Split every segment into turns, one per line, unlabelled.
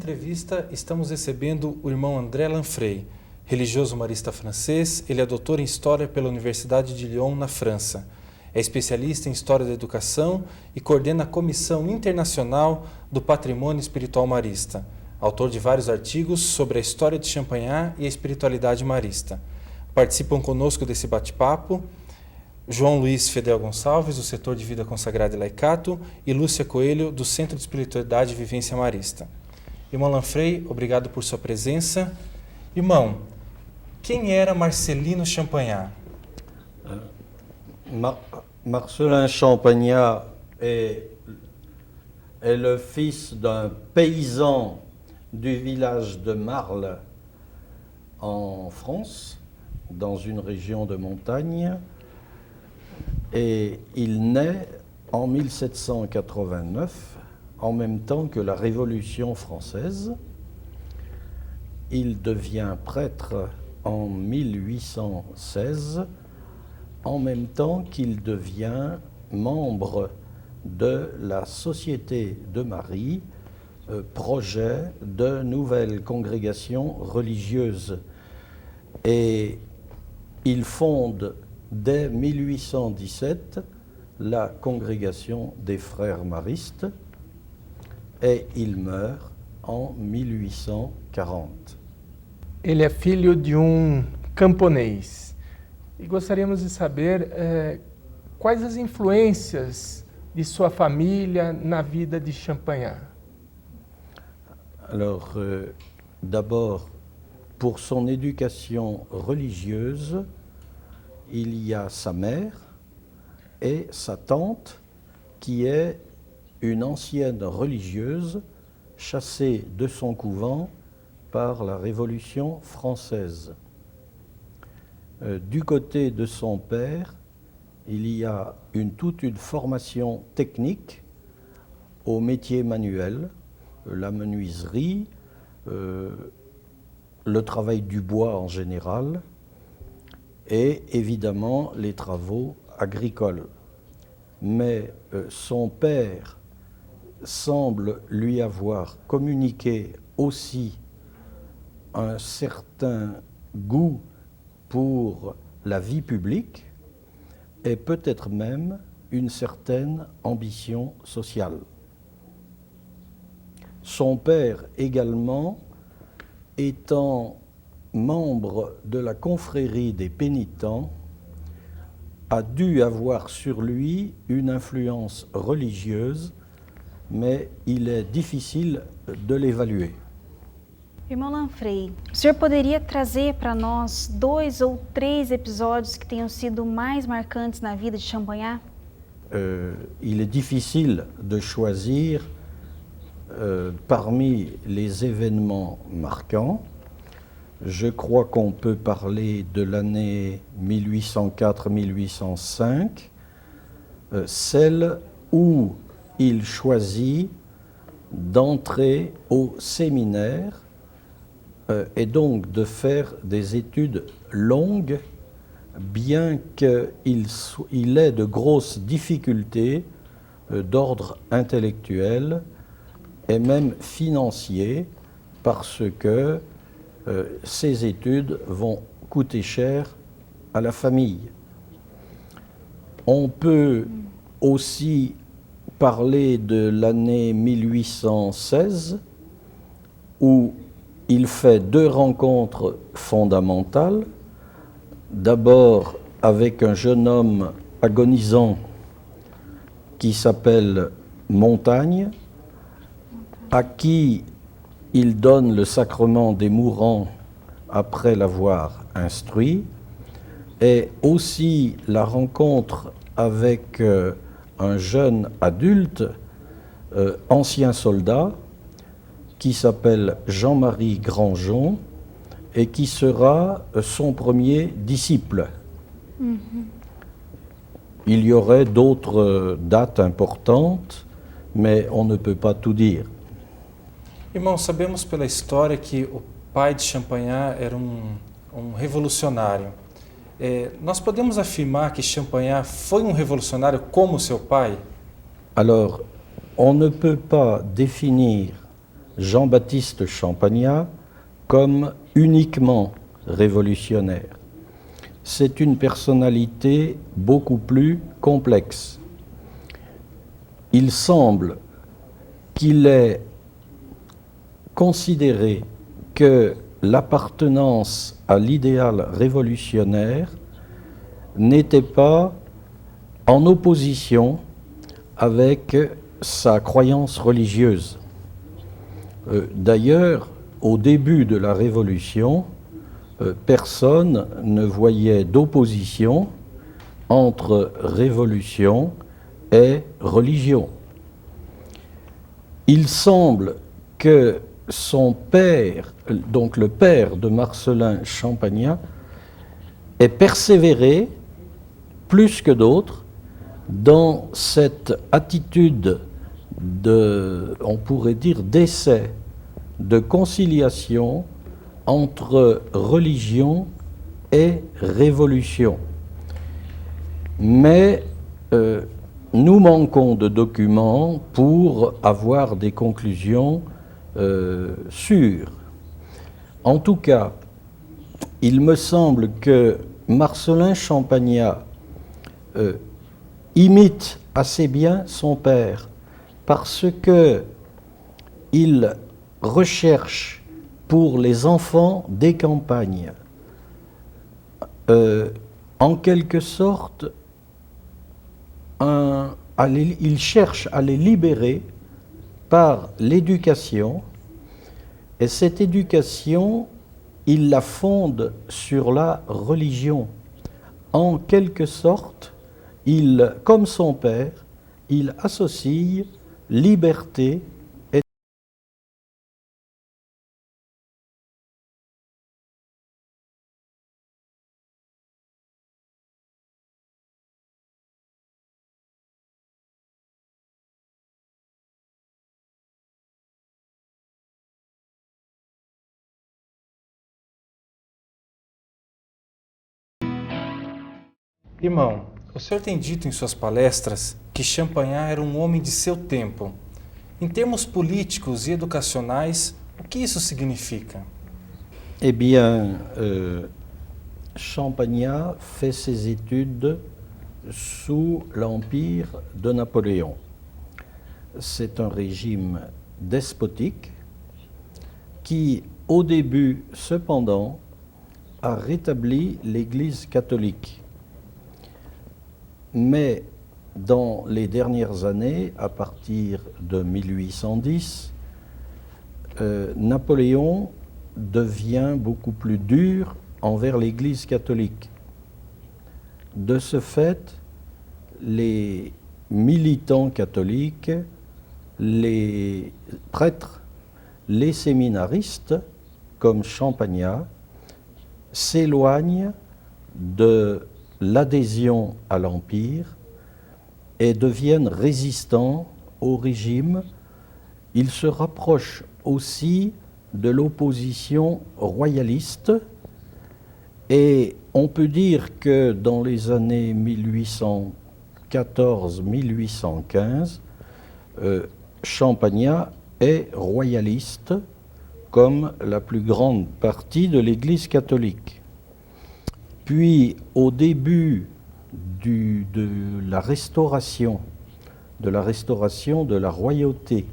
Entrevista, estamos recebendo o irmão André Lanfray, religioso marista francês. Ele é doutor em História pela Universidade de Lyon, na França. É especialista em História da Educação e coordena a Comissão Internacional do Patrimônio Espiritual Marista. Autor de vários artigos sobre a história de Champagnat e a espiritualidade marista. Participam conosco desse bate-papo João Luiz Fedel Gonçalves, do Setor de Vida Consagrada e Laicato, e Lúcia Coelho, do Centro de Espiritualidade e Vivência Marista. Irmão Lanfray, obrigado por sua presença. Irmão, quem era Marcelino Champagnat?
Marcelin Champagnat est le fils d'un paysan du village de Marle en France, dans une région de montagne, et il naît en 1789, en même temps que la Révolution française. Il devient prêtre en 1816, en même temps qu'il devient membre de la Société de Marie, projet de nouvelles congrégations religieuses. Et il fonde dès 1817 la congrégation des frères maristes et il meurt en 1840.
Ele é filho de camponês e gostaríamos de saber quais as influências de sua família na vida de Champagnat.
Alors, d'abord, pour son éducation religieuse, il y a sa mère et sa tante qui est une ancienne religieuse chassée de son couvent par la Révolution française. Du côté de son père, il y a toute une formation technique au métier manuel, la menuiserie, le travail du bois en général et évidemment les travaux agricoles. Mais son père semble lui avoir communiqué aussi un certain goût pour la vie publique et peut-être même une certaine ambition sociale. Son père également, étant membre de la confrérie des pénitents, a dû avoir sur lui une influence religieuse, mais il est difficile de l'évaluer.
Irmão Lanfray, o senhor poderia trazer para nós 2 ou 3 episódios que tenham sido mais marcantes na vida de Champagnat?
Il est difficile de choisir parmi les événements marquants. Je crois qu'on peut parler de l'année 1804-1805, celle où il choisit d'entrer au séminaire et donc de faire des études longues, bien qu'il ait de grosses difficultés d'ordre intellectuel et même financier, parce que ces études vont coûter cher à la famille. On peut aussi parler de l'année 1816, où il fait 2 rencontres fondamentales. D'abord avec un jeune homme agonisant qui s'appelle Montaigne, à qui il donne le sacrement des mourants après l'avoir instruit, et aussi la rencontre avec un jeune adulte, ancien soldat, qui s'appelle Jean-Marie Grandjean et qui sera son premier disciple. Il y aurait d'autres dates importantes, mais on ne peut pas tout dire.
Irmão, sabemos pela história que o pai de Champagnat era revolucionário. Nós podemos afirmar que Champagnat foi revolucionário como seu pai?
Alors, on ne peut pas définir Jean-Baptiste Champagnat comme uniquement révolutionnaire. C'est une personnalité beaucoup plus complexe. Il semble qu'il ait considéré que l'appartenance à l'idéal révolutionnaire n'était pas en opposition avec sa croyance religieuse. D'ailleurs, au début de la Révolution, personne ne voyait d'opposition entre révolution et religion. Il semble que son père, donc le père de Marcellin Champagnat, ait persévéré plus que d'autres dans cette attitude on pourrait dire, d'essai, de conciliation entre religion et révolution. Mais nous manquons de documents pour avoir des conclusions sûres. En tout cas, il me semble que Marcellin Champagnat imite assez bien son père parce qu'il recherche pour les enfants des campagnes, en quelque sorte, il cherche à les libérer par l'éducation, et cette éducation, il la fonde sur la religion. En quelque sorte, comme son père, il associe liberté et
Irmão, o senhor tem dito em suas palestras que Champagnat era um homem de seu tempo. Em termos políticos e educacionais, o que isso significa?
Eh bien, Champagnat fait ses études sous l'empire de Napoléon. C'est un régime despotique qui, au début, cependant, a rétabli l'Église catholique. Mais dans les dernières années, à partir de 1810, Napoléon devient beaucoup plus dur envers l'Église catholique. De ce fait, les militants catholiques, les prêtres, les séminaristes, comme Champagnat, s'éloignent de l'adhésion à l'Empire et deviennent résistants au régime. Ils se rapprochent aussi de l'opposition royaliste et on peut dire que dans les années 1814-1815, Champagnat est royaliste comme la plus grande partie de l'Église catholique. Puis, au début de la restauration de la royauté,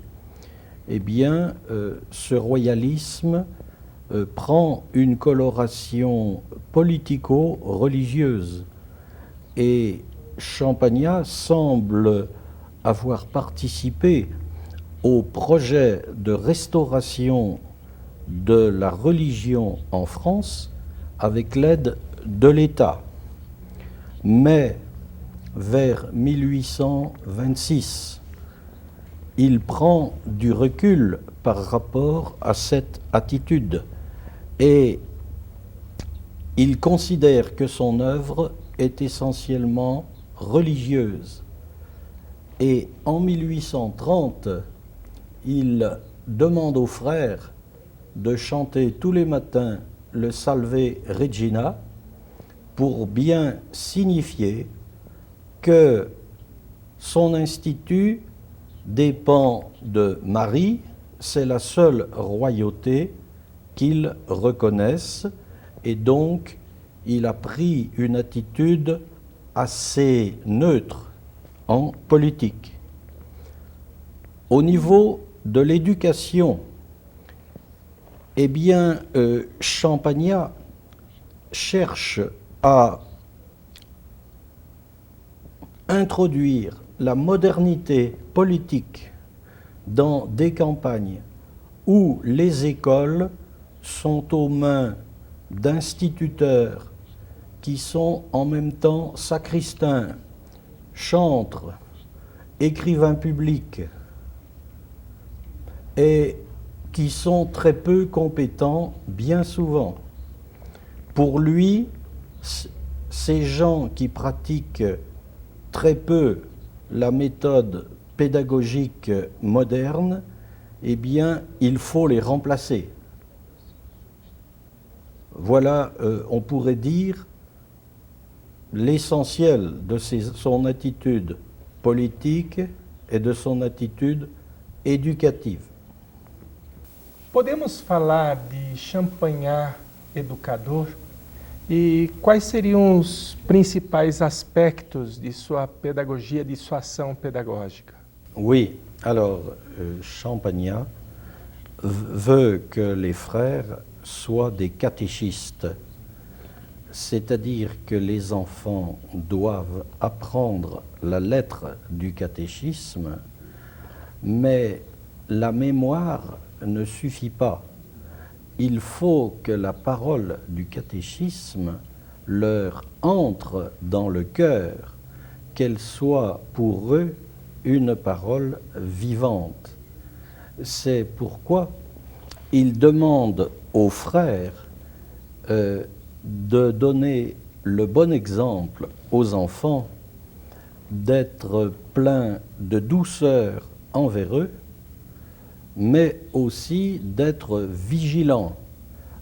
eh bien, ce royalisme prend une coloration politico-religieuse. Et Champagnat semble avoir participé au projet de restauration de la religion en France avec l'aide de l'État. Mais vers 1826, il prend du recul par rapport à cette attitude et il considère que son œuvre est essentiellement religieuse. Et en 1830, il demande aux frères de chanter tous les matins le Salve Regina pour bien signifier que son institut dépend de Marie, c'est la seule royauté qu'ils reconnaissent et donc il a pris une attitude assez neutre en politique. Au niveau de l'éducation, eh bien, Champagnat cherche à introduire la modernité politique dans des campagnes où les écoles sont aux mains d'instituteurs qui sont en même temps sacristains, chantres, écrivains publics et qui sont très peu compétents bien souvent. Pour lui, ces gens qui pratiquent très peu la méthode pédagogique moderne, eh bien, il faut les remplacer. Voilà, on pourrait dire, l'essentiel de son attitude politique et de son attitude éducative.
Podemos falar de Champagnat educador? E quais seriam os principais aspectos de sua pedagogia, de sua ação pedagógica?
Oui, alors Champagnat veut que les frères soient des catéchistes, c'est-à-dire que les enfants doivent apprendre la lettre du catéchisme, mais la mémoire ne suffit pas. Il faut que la parole du catéchisme leur entre dans le cœur, qu'elle soit pour eux une parole vivante. C'est pourquoi il demande aux frères de donner le bon exemple aux enfants, d'être pleins de douceur envers eux, mais aussi d'être vigilants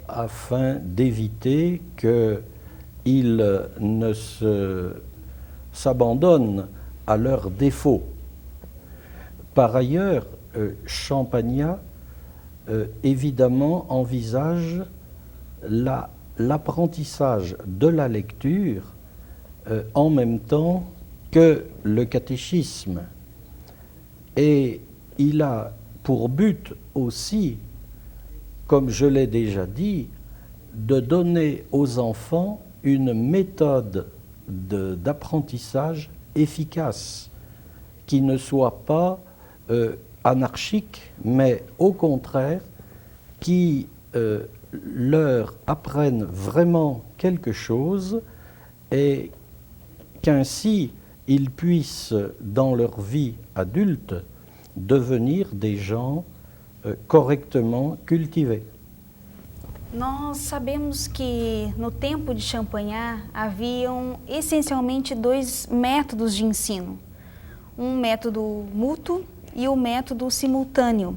afin d'éviter qu'ils ne s'abandonnent à leurs défauts. Par ailleurs, Champagnat évidemment envisage l'apprentissage de la lecture en même temps que le catéchisme. Et il a pour but aussi, comme je l'ai déjà dit, de donner aux enfants une méthode d'apprentissage efficace, qui ne soit pas anarchique, mais au contraire, qui leur apprenne vraiment quelque chose et qu'ainsi ils puissent, dans leur vie adulte, devenir des gens correctement cultivés.
Nós sabemos que no tempo de Champagnat haviam essencialmente dois métodos de ensino, um método mútuo e o método simultâneo.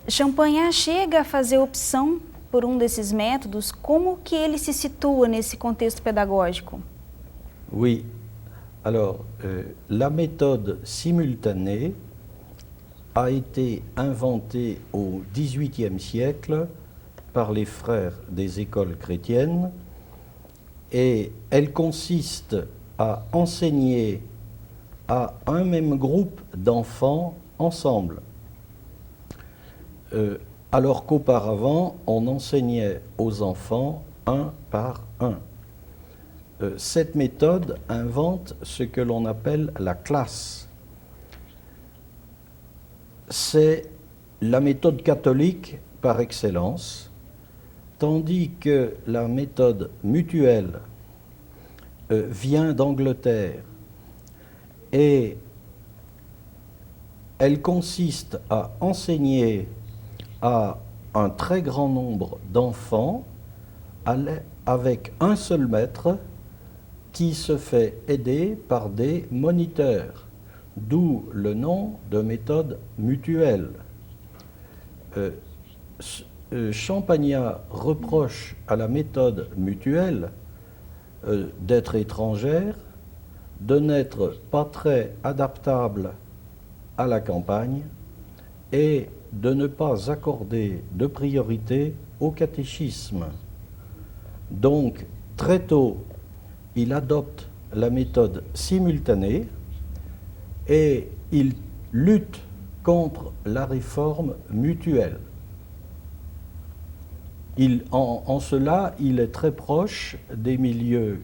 Champagnat chega a fazer opção por um desses métodos. Como que ele se situa nesse contexto pedagógico?
Oui, alors la méthode simultanée a été inventée au XVIIIe siècle par les frères des écoles chrétiennes et elle consiste à enseigner à un même groupe d'enfants ensemble. Alors qu'auparavant, on enseignait aux enfants un par un. Cette méthode invente ce que l'on appelle la classe. C'est la méthode catholique par excellence, tandis que la méthode mutuelle vient d'Angleterre et elle consiste à enseigner à un très grand nombre d'enfants avec un seul maître qui se fait aider par des moniteurs, d'où le nom de méthode mutuelle. Champagnat reproche à la méthode mutuelle d'être étrangère, de n'être pas très adaptable à la campagne et de ne pas accorder de priorité au catéchisme. Donc, très tôt, il adopte la méthode simultanée et il lutte contre la réforme mutuelle. En cela, il est très proche des milieux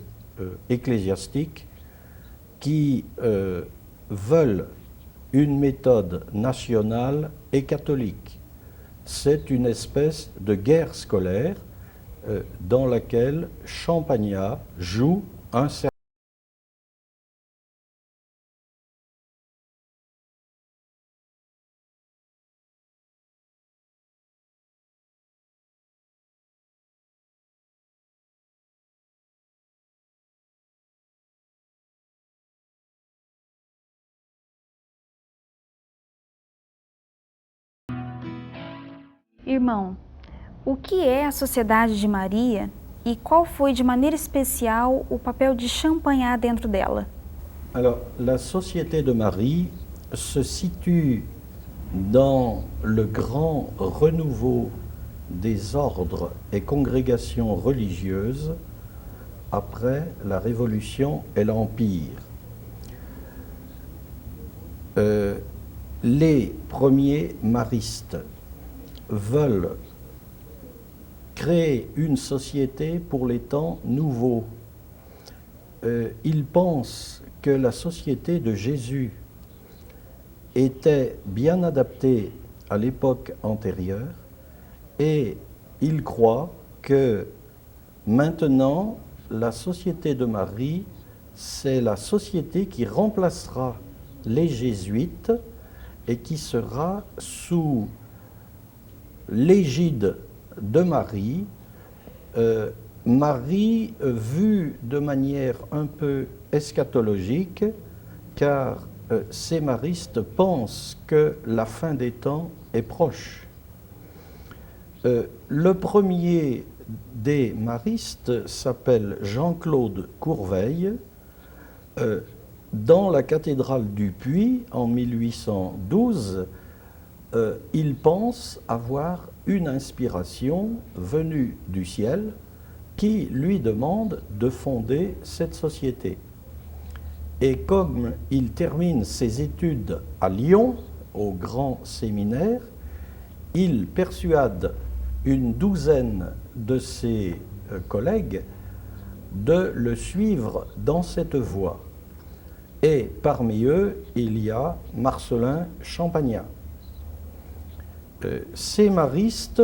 ecclésiastiques qui veulent une méthode nationale et catholique. C'est une espèce de guerre scolaire dans laquelle Champagnat joue un certain.
Irmão, o que é a Sociedade de Maria e qual foi de maneira especial o papel de Champagnat dentro dela?
Alors, la Société de Marie se situe dans le grand renouveau des ordres et congrégations religieuses après la Révolution et l'Empire. Les premiers maristes veulent créer une société pour les temps nouveaux. Ils pensent que la société de Jésus était bien adaptée à l'époque antérieure et ils croient que maintenant la société de Marie, c'est la société qui remplacera les jésuites et qui sera sous l'égide de Marie, Marie vue de manière un peu eschatologique, car ces maristes pensent que la fin des temps est proche. Le premier des maristes s'appelle Jean-Claude Courveille. Dans la cathédrale du Puy, en 1812, il pense avoir une inspiration venue du ciel qui lui demande de fonder cette société. Et comme il termine ses études à Lyon, au grand séminaire, il persuade une douzaine de ses collègues de le suivre dans cette voie. Et parmi eux, il y a Marcellin Champagnat. Ces maristes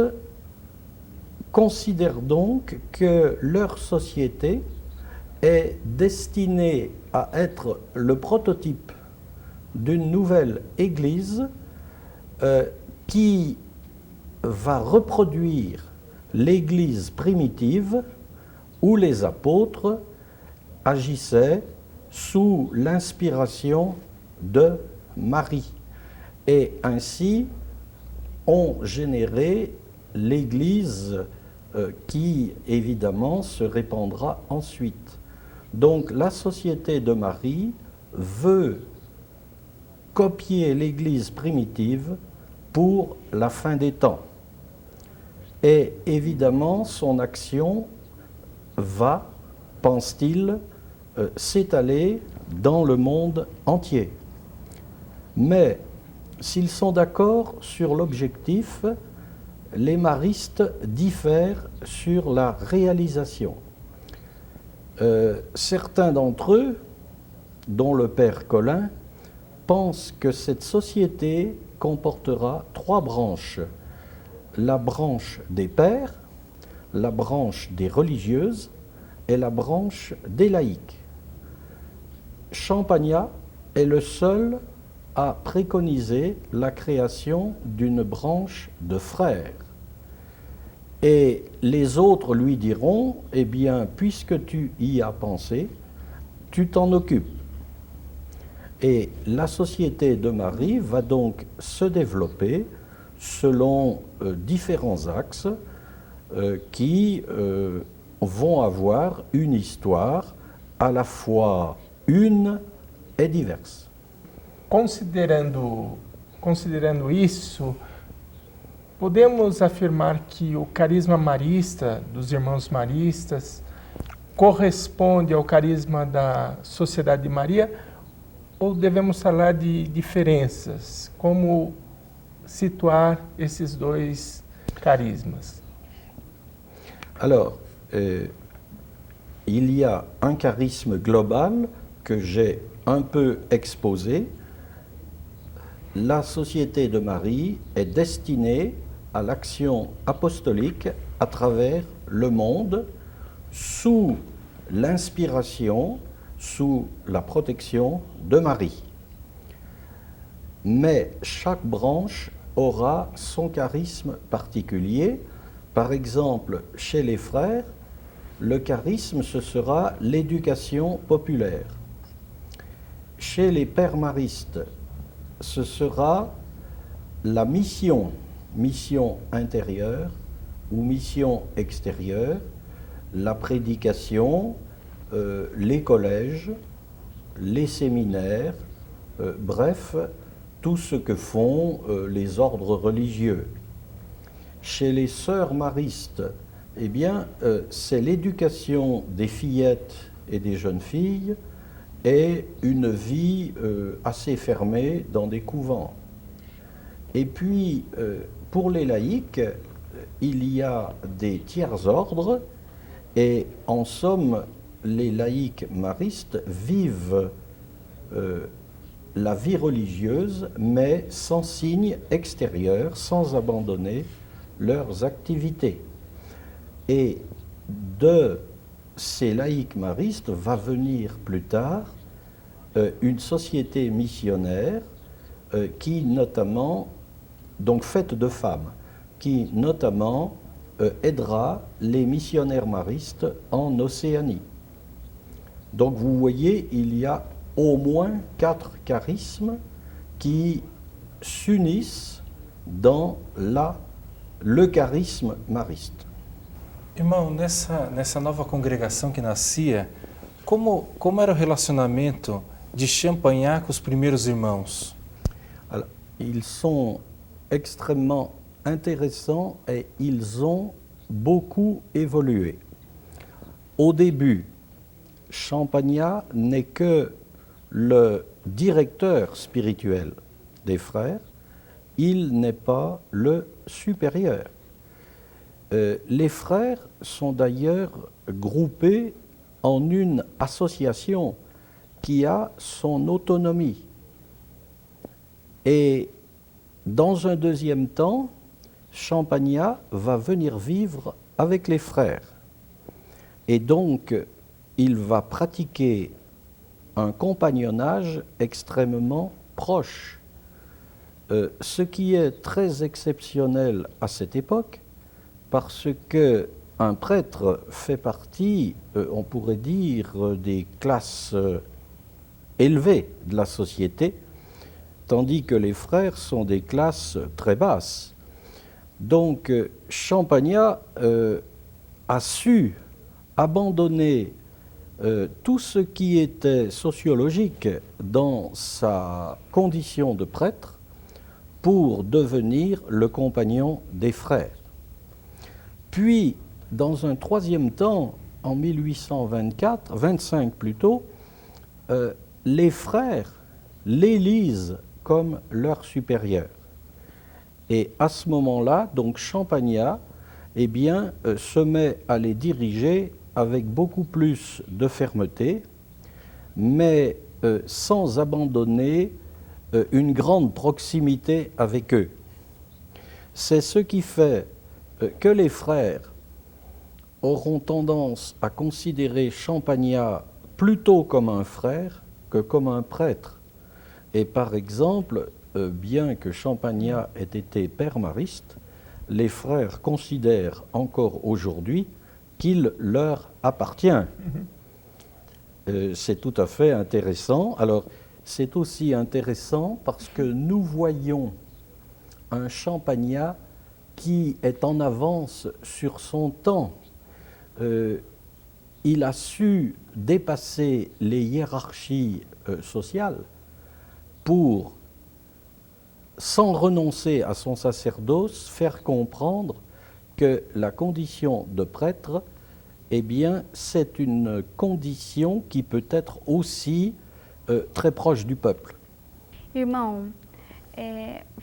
considèrent donc que leur société est destinée à être le prototype d'une nouvelle Église qui va reproduire l'Église primitive où les apôtres agissaient sous l'inspiration de Marie et ainsi ont généré l'Église qui évidemment se répandra ensuite. Donc la Société de Marie veut copier l'Église primitive pour la fin des temps. Et évidemment, son action va, pense-t-il, s'étaler dans le monde entier. Mais s'ils sont d'accord sur l'objectif, les maristes diffèrent sur la réalisation. Certains d'entre eux, dont le père Colin, pensent que cette société comportera 3 branches. La branche des pères, la branche des religieuses et la branche des laïcs. Champagnat est le seul à préconiser la création d'une branche de frères. Et les autres lui diront, eh bien, puisque tu y as pensé, tu t'en occupes. Et la Société de Marie va donc se développer selon différents axes qui vont avoir une histoire à la fois une et diverse.
Considerando isso, Podemos afirmar que o carisma marista dos irmãos maristas corresponde ao carisma da Sociedade de Maria ou devemos falar de diferenças? Como situar esses dois carismas?
Alors, il y a un charisme global que j'ai un peu exposé. La Société de Marie est destinée à l'action apostolique à travers le monde sous l'inspiration, sous la protection de Marie. Mais chaque branche aura son charisme particulier. Par exemple, chez les frères, le charisme, ce sera l'éducation populaire. Chez les pères maristes, ce sera la mission intérieure ou mission extérieure, la prédication, les collèges, les séminaires, bref, tout ce que font les ordres religieux. Chez les sœurs maristes, eh bien, c'est l'éducation des fillettes et des jeunes filles et une vie assez fermée dans des couvents. Et puis, pour les laïcs, il y a des tiers ordres et en somme, les laïcs maristes vivent la vie religieuse, mais sans signe extérieur, sans abandonner leurs activités. Et de ces laïcs maristes va venir plus tard une société missionnaire qui notamment, donc faite de femmes, qui notamment aidera les missionnaires maristes en Océanie. Donc vous voyez, il y a au moins 4 charismes qui s'unissent dans le charisme mariste.
Irmão, nessa nova congregação que nascia, como era o relacionamento de Champagnat com os primeiros irmãos?
Alors, ils sont extrêmement intéressants et ils ont beaucoup évolué. Au début, Champagnat n'est que le directeur spirituel des frères, il n'est pas le supérieur. Les frères sont d'ailleurs groupés en une association qui a son autonomie. Et dans un deuxième temps, Champagnat va venir vivre avec les frères. Et donc, il va pratiquer un compagnonnage extrêmement proche. Ce qui est très exceptionnel à cette époque, parce qu'un prêtre fait partie, on pourrait dire, des classes élevées de la société, tandis que les frères sont des classes très basses. Donc Champagnat a su abandonner tout ce qui était sociologique dans sa condition de prêtre pour devenir le compagnon des frères. Puis, dans un troisième temps, en 1825 plutôt, les frères l'élisent comme leur supérieur. Et à ce moment-là, donc Champagnat, eh bien, se met à les diriger avec beaucoup plus de fermeté, mais sans abandonner une grande proximité avec eux. C'est ce qui fait que les frères auront tendance à considérer Champagnat plutôt comme un frère que comme un prêtre. Et par exemple, bien que Champagnat ait été père mariste, les frères considèrent encore aujourd'hui qu'il leur appartient. C'est tout à fait intéressant. Alors, c'est aussi intéressant parce que nous voyons un Champagnat qui est en avance sur son temps. Il a su dépasser les hiérarchies sociales pour sans renoncer à son sacerdoce, faire comprendre que la condition de prêtre, eh bien, c'est une condition qui peut être aussi très proche du peuple.
Irmão,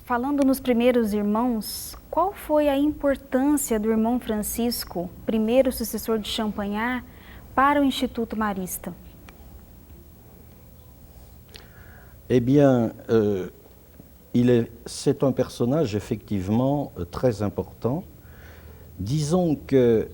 falando nos primeiros irmãos, qual foi a importância do irmão Francisco, primeiro sucessor de Champagnat, para o Instituto Marista?
Eh bien, c'est un personnage effectivement très important. Disons que